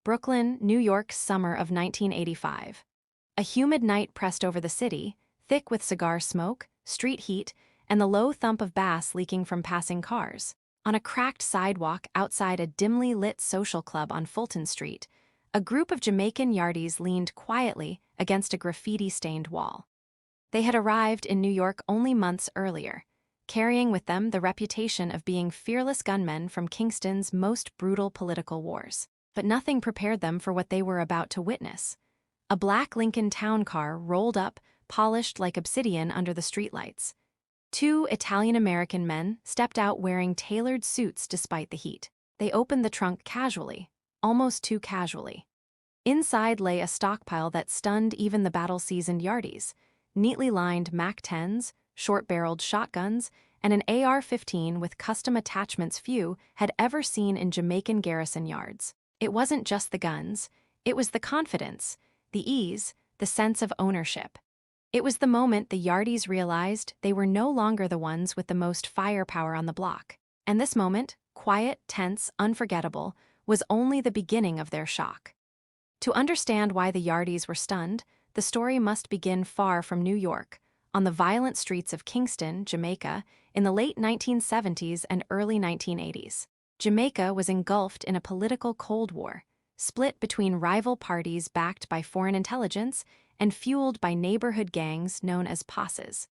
Brooklyn, New York, summer of 1985. A humid night pressed over the city, thick with cigar smoke, street heat, and the low thump of bass leaking from passing cars. On a cracked sidewalk outside a dimly lit social club on Fulton Street, a group of Jamaican Yardies leaned quietly against a graffiti-stained wall. They had arrived in New York only months earlier, carrying with them the reputation of being fearless gunmen from Kingston's most brutal political wars. But nothing prepared them for what they were about to witness. A black Lincoln town car rolled up, polished like obsidian under the streetlights. Two Italian-American men stepped out wearing tailored suits despite the heat. They opened the trunk casually, almost too casually. Inside lay a stockpile that stunned even the battle-seasoned Yardies: neatly lined MAC-10s, short-barreled shotguns, and an AR-15 with custom attachments few had ever seen in Jamaican garrison yards. It wasn't just the guns, it was the confidence, the ease, the sense of ownership. It was the moment the Yardies realized they were no longer the ones with the most firepower on the block. And this moment, quiet, tense, unforgettable, was only the beginning of their shock. To understand why the Yardies were stunned, the story must begin far from New York, on the violent streets of Kingston, Jamaica, in the late 1970s and early 1980s. Jamaica was engulfed in a political Cold War, split between rival parties backed by foreign intelligence and fueled by neighborhood gangs known as posses.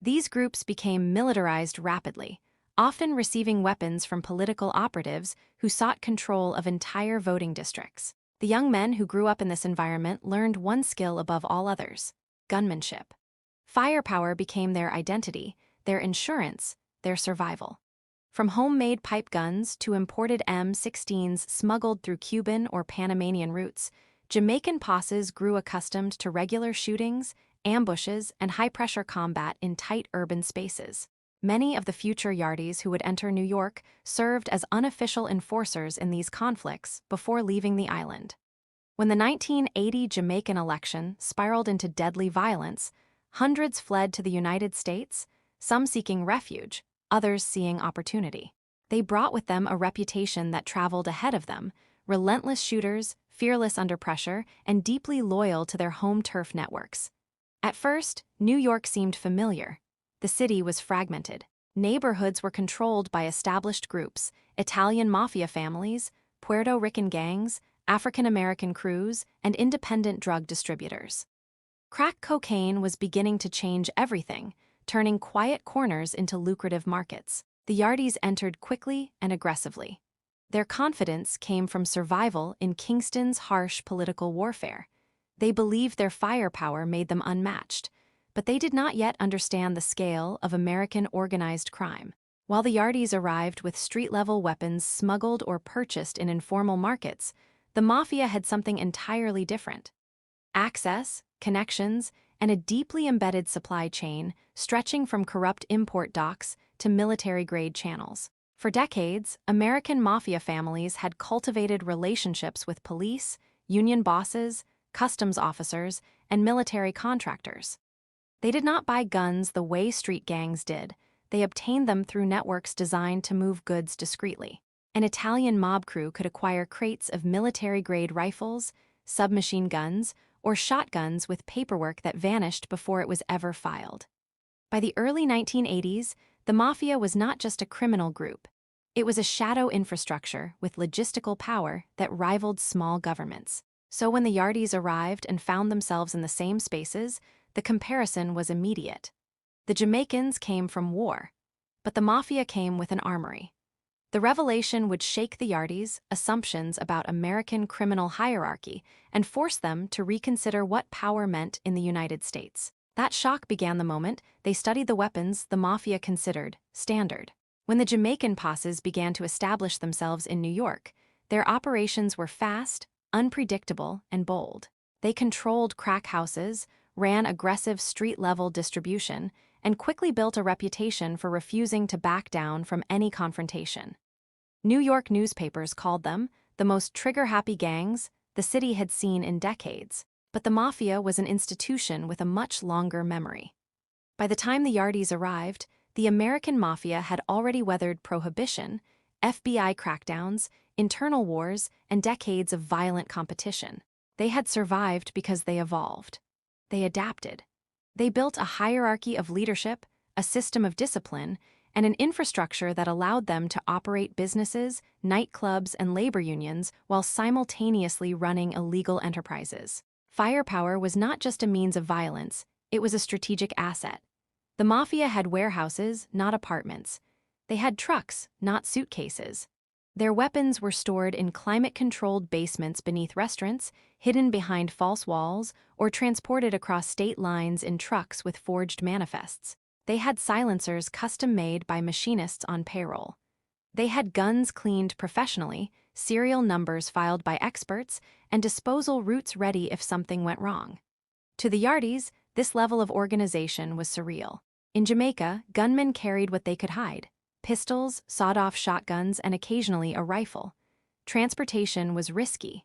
These groups became militarized rapidly, often receiving weapons from political operatives who sought control of entire voting districts. The young men who grew up in this environment learned one skill above all others: gunmanship. Firepower became their identity, their insurance, their survival. From homemade pipe guns to imported M16s smuggled through Cuban or Panamanian routes, Jamaican posses grew accustomed to regular shootings, ambushes, and high-pressure combat in tight urban spaces. Many of the future Yardies who would enter New York served as unofficial enforcers in these conflicts before leaving the island. When the 1980 Jamaican election spiraled into deadly violence, hundreds fled to the United States, some seeking refuge, others seeing opportunity. They brought with them a reputation that traveled ahead of them: relentless shooters, fearless under pressure, and deeply loyal to their home turf networks. At first, New York seemed familiar. The city was fragmented. Neighborhoods were controlled by established groups: Italian Mafia families, Puerto Rican gangs, African-American crews, and independent drug distributors. Crack cocaine was beginning to change everything, turning quiet corners into lucrative markets. The Yardies entered quickly and aggressively. Their confidence came from survival in Kingston's harsh political warfare. They believed their firepower made them unmatched, but they did not yet understand the scale of American organized crime. While the Yardies arrived with street-level weapons smuggled or purchased in informal markets, the Mafia had something entirely different: access, connections, and a deeply embedded supply chain stretching from corrupt import docks to military-grade channels. For decades, American Mafia families had cultivated relationships with police, union bosses, customs officers, and military contractors. They did not buy guns the way street gangs did. They obtained them through networks designed to move goods discreetly. An Italian mob crew could acquire crates of military-grade rifles, submachine guns, or shotguns with paperwork that vanished before it was ever filed. By the early 1980s, the Mafia was not just a criminal group. It was a shadow infrastructure with logistical power that rivaled small governments. So when the Yardies arrived and found themselves in the same spaces, the comparison was immediate. The Jamaicans came from war, but the Mafia came with an armory. The revelation would shake the Yardies' assumptions about American criminal hierarchy and force them to reconsider what power meant in the United States. That shock began the moment they studied the weapons the Mafia considered standard. When the Jamaican posses began to establish themselves in New York, their operations were fast, unpredictable, and bold. They controlled crack houses, ran aggressive street-level distribution, and quickly built a reputation for refusing to back down from any confrontation. New York newspapers called them the most trigger-happy gangs the city had seen in decades, but the Mafia was an institution with a much longer memory. By the time the Yardies arrived, the American Mafia had already weathered Prohibition, FBI crackdowns, internal wars, and decades of violent competition. They had survived because they evolved. They adapted. They built a hierarchy of leadership, a system of discipline, and an infrastructure that allowed them to operate businesses, nightclubs, and labor unions while simultaneously running illegal enterprises. Firepower was not just a means of violence, it was a strategic asset. The Mafia had warehouses, not apartments. They had trucks, not suitcases. Their weapons were stored in climate-controlled basements beneath restaurants, hidden behind false walls, or transported across state lines in trucks with forged manifests. They had silencers custom-made by machinists on payroll. They had guns cleaned professionally, serial numbers filed by experts, and disposal routes ready if something went wrong. To the Yardies, this level of organization was surreal. In Jamaica, gunmen carried what they could hide: pistols, sawed-off shotguns, and occasionally a rifle. Transportation was risky.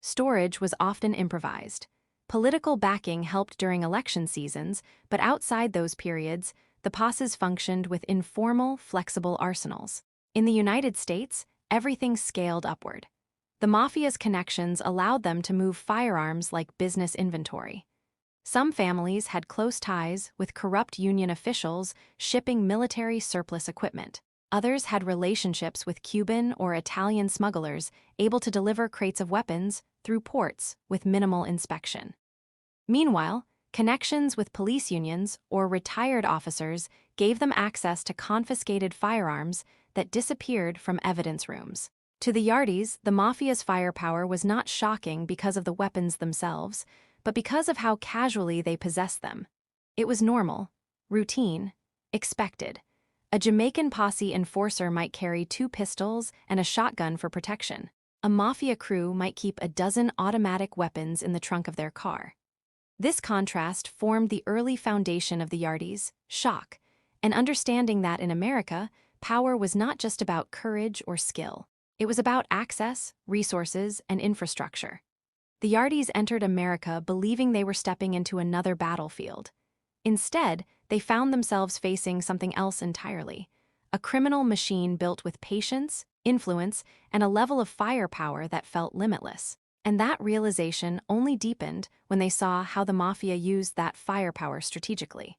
Storage was often improvised. Political backing helped during election seasons, but outside those periods, the posses functioned with informal, flexible arsenals. In the United States, everything scaled upward. The Mafia's connections allowed them to move firearms like business inventory. Some families had close ties with corrupt union officials shipping military surplus equipment. Others had relationships with Cuban or Italian smugglers able to deliver crates of weapons through ports with minimal inspection. Meanwhile, connections with police unions or retired officers gave them access to confiscated firearms that disappeared from evidence rooms. To the Yardies, the Mafia's firepower was not shocking because of the weapons themselves, but because of how casually they possessed them. It was normal, routine, expected. A Jamaican posse enforcer might carry 2 pistols and a shotgun for protection. A Mafia crew might keep a dozen automatic weapons in the trunk of their car. This contrast formed the early foundation of the Yardies, shock, and understanding that in America, power was not just about courage or skill. It was about access, resources, and infrastructure. The Yardies entered America believing they were stepping into another battlefield. Instead, they found themselves facing something else entirely: a criminal machine built with patience, influence, and a level of firepower that felt limitless. And that realization only deepened when they saw how the Mafia used that firepower strategically.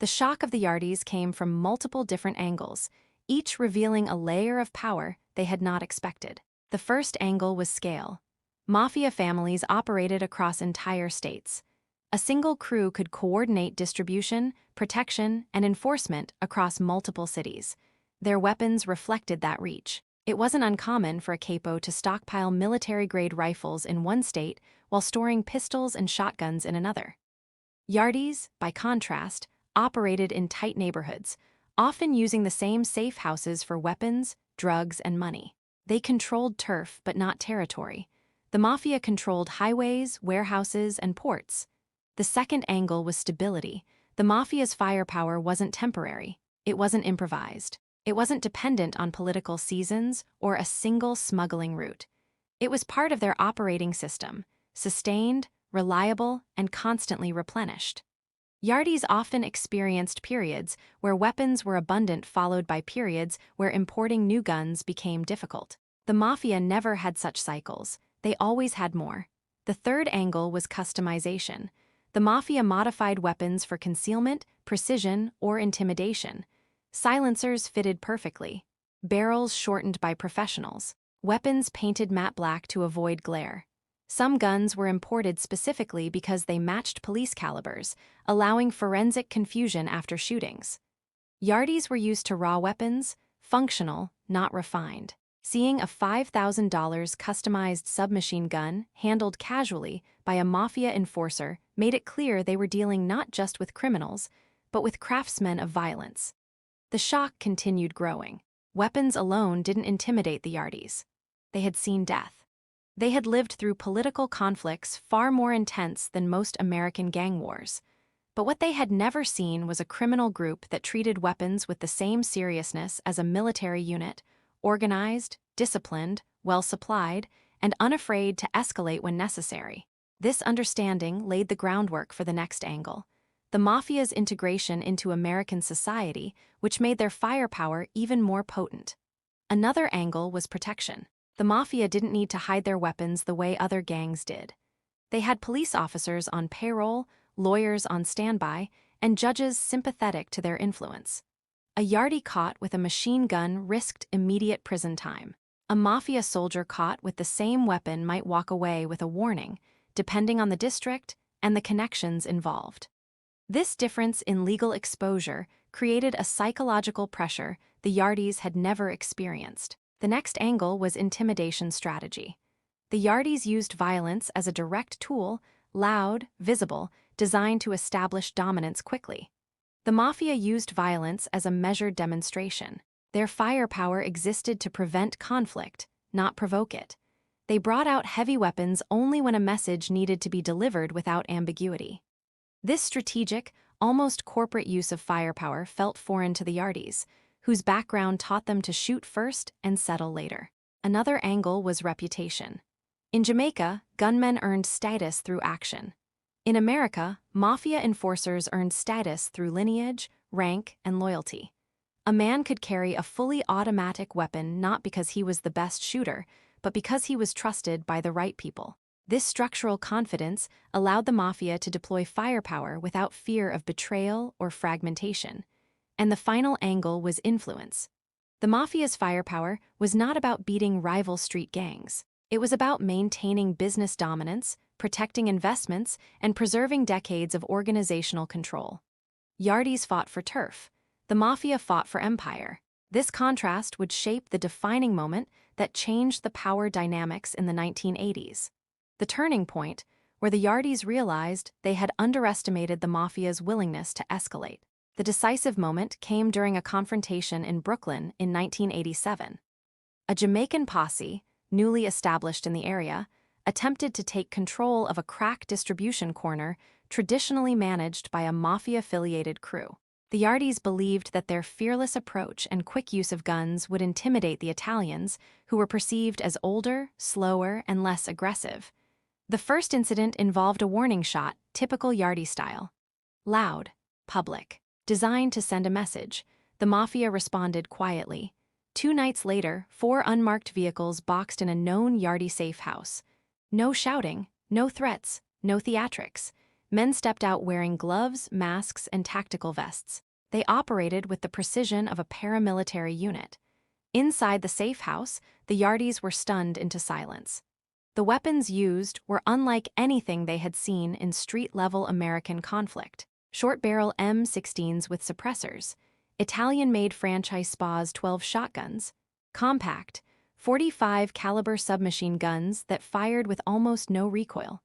The shock of the Yardies came from multiple different angles, each revealing a layer of power they had not expected. The first angle was scale. Mafia families operated across entire states. A single crew could coordinate distribution, protection, and enforcement across multiple cities. Their weapons reflected that reach. It wasn't uncommon for a capo to stockpile military-grade rifles in one state while storing pistols and shotguns in another. Yardies, by contrast, operated in tight neighborhoods, often using the same safe houses for weapons, drugs, and money. They controlled turf but not territory. The Mafia controlled highways, warehouses, and ports. The second angle was stability. The Mafia's firepower wasn't temporary. It wasn't improvised. It wasn't dependent on political seasons or a single smuggling route. It was part of their operating system, sustained, reliable, and constantly replenished. Yardies often experienced periods where weapons were abundant, followed by periods where importing new guns became difficult. The Mafia never had such cycles. They always had more. The third angle was customization. The Mafia modified weapons for concealment, precision, or intimidation. Silencers fitted perfectly. Barrels shortened by professionals. Weapons painted matte black to avoid glare. Some guns were imported specifically because they matched police calibers, allowing forensic confusion after shootings. Yardies were used to raw weapons, functional, not refined. Seeing a $5,000 customized submachine gun handled casually by a Mafia enforcer made it clear they were dealing not just with criminals, but with craftsmen of violence. The shock continued growing. Weapons alone didn't intimidate the Yardies. They had seen death. They had lived through political conflicts far more intense than most American gang wars. But what they had never seen was a criminal group that treated weapons with the same seriousness as a military unit, organized, disciplined, well-supplied, and unafraid to escalate when necessary. This understanding laid the groundwork for the next angle: the Mafia's integration into American society, which made their firepower even more potent. Another angle was protection. The Mafia didn't need to hide their weapons the way other gangs did. They had police officers on payroll, lawyers on standby, and judges sympathetic to their influence. A Yardie caught with a machine gun risked immediate prison time. A Mafia soldier caught with the same weapon might walk away with a warning, depending on the district and the connections involved. This difference in legal exposure created a psychological pressure the Yardies had never experienced. The next angle was intimidation strategy. The Yardies used violence as a direct tool, loud, visible, designed to establish dominance quickly. The Mafia used violence as a measured demonstration. Their firepower existed to prevent conflict, not provoke it. They brought out heavy weapons only when a message needed to be delivered without ambiguity. This strategic, almost corporate use of firepower felt foreign to the Yardies, whose background taught them to shoot first and settle later. Another angle was reputation. In Jamaica, gunmen earned status through action. In America, Mafia enforcers earned status through lineage, rank, and loyalty. A man could carry a fully automatic weapon not because he was the best shooter, but because he was trusted by the right people. This structural confidence allowed the Mafia to deploy firepower without fear of betrayal or fragmentation. And the final angle was influence. The Mafia's firepower was not about beating rival street gangs. It was about maintaining business dominance, protecting investments, and preserving decades of organizational control. Yardies fought for turf. The Mafia fought for empire. This contrast would shape the defining moment that changed the power dynamics in the 1980s. The turning point, where the Yardies realized they had underestimated the Mafia's willingness to escalate. The decisive moment came during a confrontation in Brooklyn in 1987. A Jamaican posse, newly established in the area, attempted to take control of a crack distribution corner traditionally managed by a Mafia-affiliated crew. The Yardies believed that their fearless approach and quick use of guns would intimidate the Italians, who were perceived as older, slower, and less aggressive. The first incident involved a warning shot, typical Yardie style. Loud, public. Designed to send a message, the Mafia responded quietly. 2 nights later, 4 unmarked vehicles boxed in a known Yardie safe house. No shouting, no threats, no theatrics. Men stepped out wearing gloves, masks, and tactical vests. They operated with the precision of a paramilitary unit. Inside the safe house, the Yardies were stunned into silence. The weapons used were unlike anything they had seen in street-level American conflict. Short-barrel M16s with suppressors, Italian-made franchise SPA's 12 shotguns, compact, 45 caliber submachine guns that fired with almost no recoil.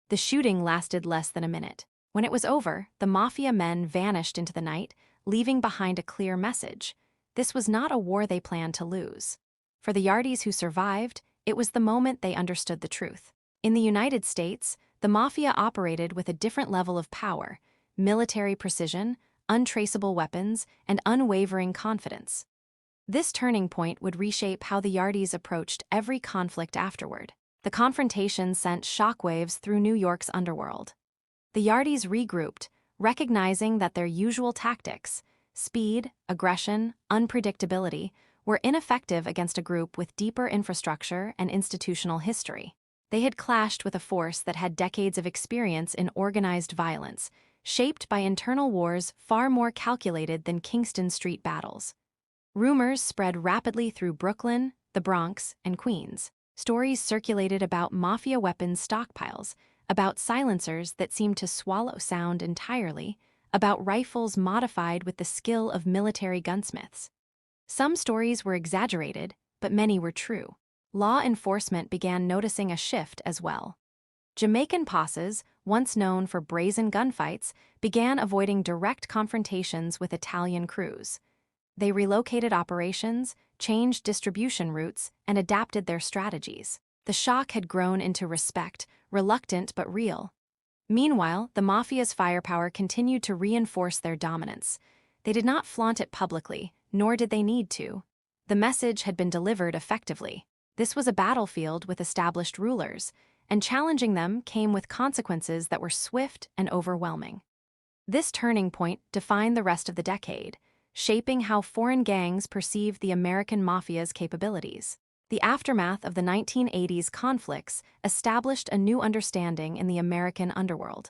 The shooting lasted less than a minute. When it was over, the Mafia men vanished into the night, leaving behind a clear message. This was not a war they planned to lose. For the Yardies who survived, it was the moment they understood the truth. In the United States, the Mafia operated with a different level of power, military precision, untraceable weapons, and unwavering confidence. This turning point would reshape how the Yardies approached every conflict afterward. The confrontation sent shockwaves through New York's underworld. The Yardies regrouped, recognizing that their usual tactics, speed, aggression, unpredictability, were ineffective against a group with deeper infrastructure and institutional history. They had clashed with a force that had decades of experience in organized violence, shaped by internal wars far more calculated than Kingston Street battles. Rumors spread rapidly through Brooklyn, the Bronx, and Queens. Stories circulated about Mafia weapons stockpiles, about silencers that seemed to swallow sound entirely, about rifles modified with the skill of military gunsmiths. Some stories were exaggerated, but many were true. Law enforcement began noticing a shift as well. Jamaican posses, once known for brazen gunfights, began avoiding direct confrontations with Italian crews. They relocated operations, changed distribution routes, and adapted their strategies. The shock had grown into respect, reluctant but real. Meanwhile, the Mafia's firepower continued to reinforce their dominance. They did not flaunt it publicly, nor did they need to. The message had been delivered effectively. This was a battlefield with established rulers, and challenging them came with consequences that were swift and overwhelming. This turning point defined the rest of the decade, shaping how foreign gangs perceived the American Mafia's capabilities. The aftermath of the 1980s conflicts established a new understanding in the American underworld.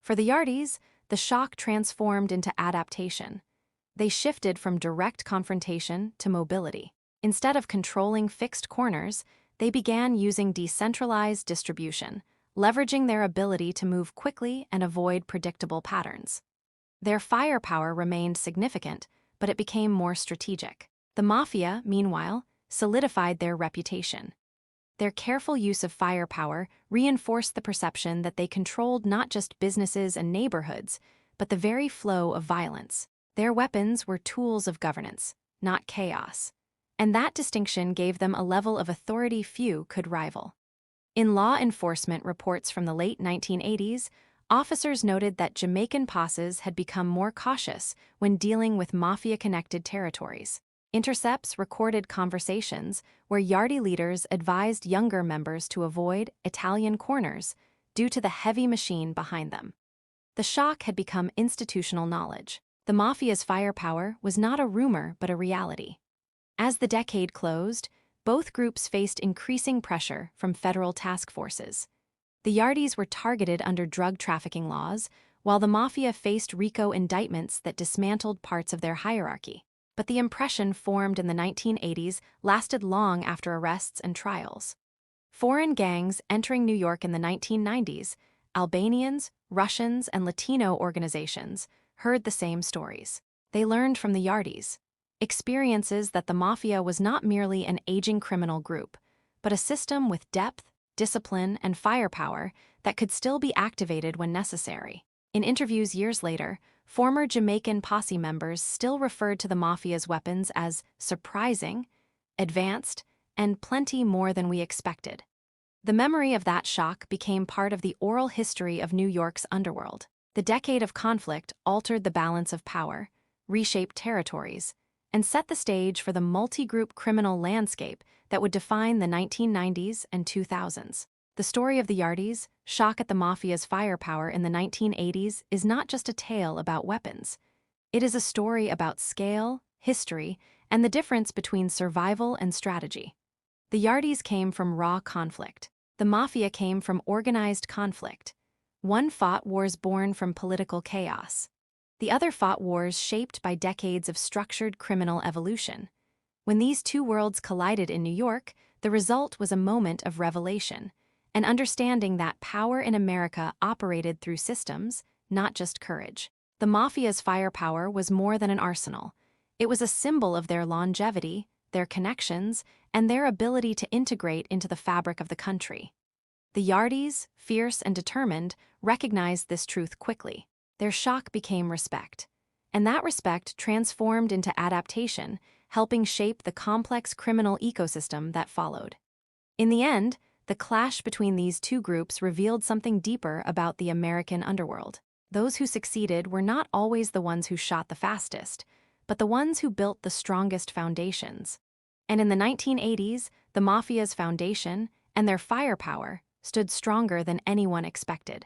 For the Yardies, the shock transformed into adaptation. They shifted from direct confrontation to mobility. Instead of controlling fixed corners, they began using decentralized distribution, leveraging their ability to move quickly and avoid predictable patterns. Their firepower remained significant, but it became more strategic. The Mafia, meanwhile, solidified their reputation. Their careful use of firepower reinforced the perception that they controlled not just businesses and neighborhoods, but the very flow of violence. Their weapons were tools of governance, not chaos, and that distinction gave them a level of authority few could rival. In law enforcement reports from the late 1980s, officers noted that Jamaican posses had become more cautious when dealing with mafia-connected territories. Intercepts recorded conversations where Yardie leaders advised younger members to avoid Italian corners due to the heavy machine behind them. The shock had become institutional knowledge. The Mafia's firepower was not a rumor but a reality. As the decade closed, both groups faced increasing pressure from federal task forces. The Yardies were targeted under drug trafficking laws, while the Mafia faced RICO indictments that dismantled parts of their hierarchy. But the impression formed in the 1980s lasted long after arrests and trials. Foreign gangs entering New York in the 1990s, Albanians, Russians, and Latino organizations heard the same stories. They learned from the Yardies, experiences that the Mafia was not merely an aging criminal group, but a system with depth, discipline, and firepower that could still be activated when necessary. In interviews years later, former Jamaican posse members still referred to the Mafia's weapons as surprising, advanced, and plenty more than we expected. The memory of that shock became part of the oral history of New York's underworld. The decade of conflict altered the balance of power, reshaped territories, and set the stage for the multi-group criminal landscape that would define the 1990s and 2000s. The story of the Yardies, shock at the Mafia's firepower in the 1980s, is not just a tale about weapons. It is a story about scale, history, and the difference between survival and strategy. The Yardies came from raw conflict. The Mafia came from organized conflict. One fought wars born from political chaos. The other fought wars shaped by decades of structured criminal evolution. When these two worlds collided in New York, the result was a moment of revelation, an understanding that power in America operated through systems, not just courage. The Mafia's firepower was more than an arsenal. It was a symbol of their longevity, their connections, and their ability to integrate into the fabric of the country. The Yardies, fierce and determined, recognized this truth quickly. Their shock became respect, and that respect transformed into adaptation, helping shape the complex criminal ecosystem that followed. In the end, the clash between these two groups revealed something deeper about the American underworld. Those who succeeded were not always the ones who shot the fastest, but the ones who built the strongest foundations. And in the 1980s, the Mafia's foundation and their firepower stood stronger than anyone expected.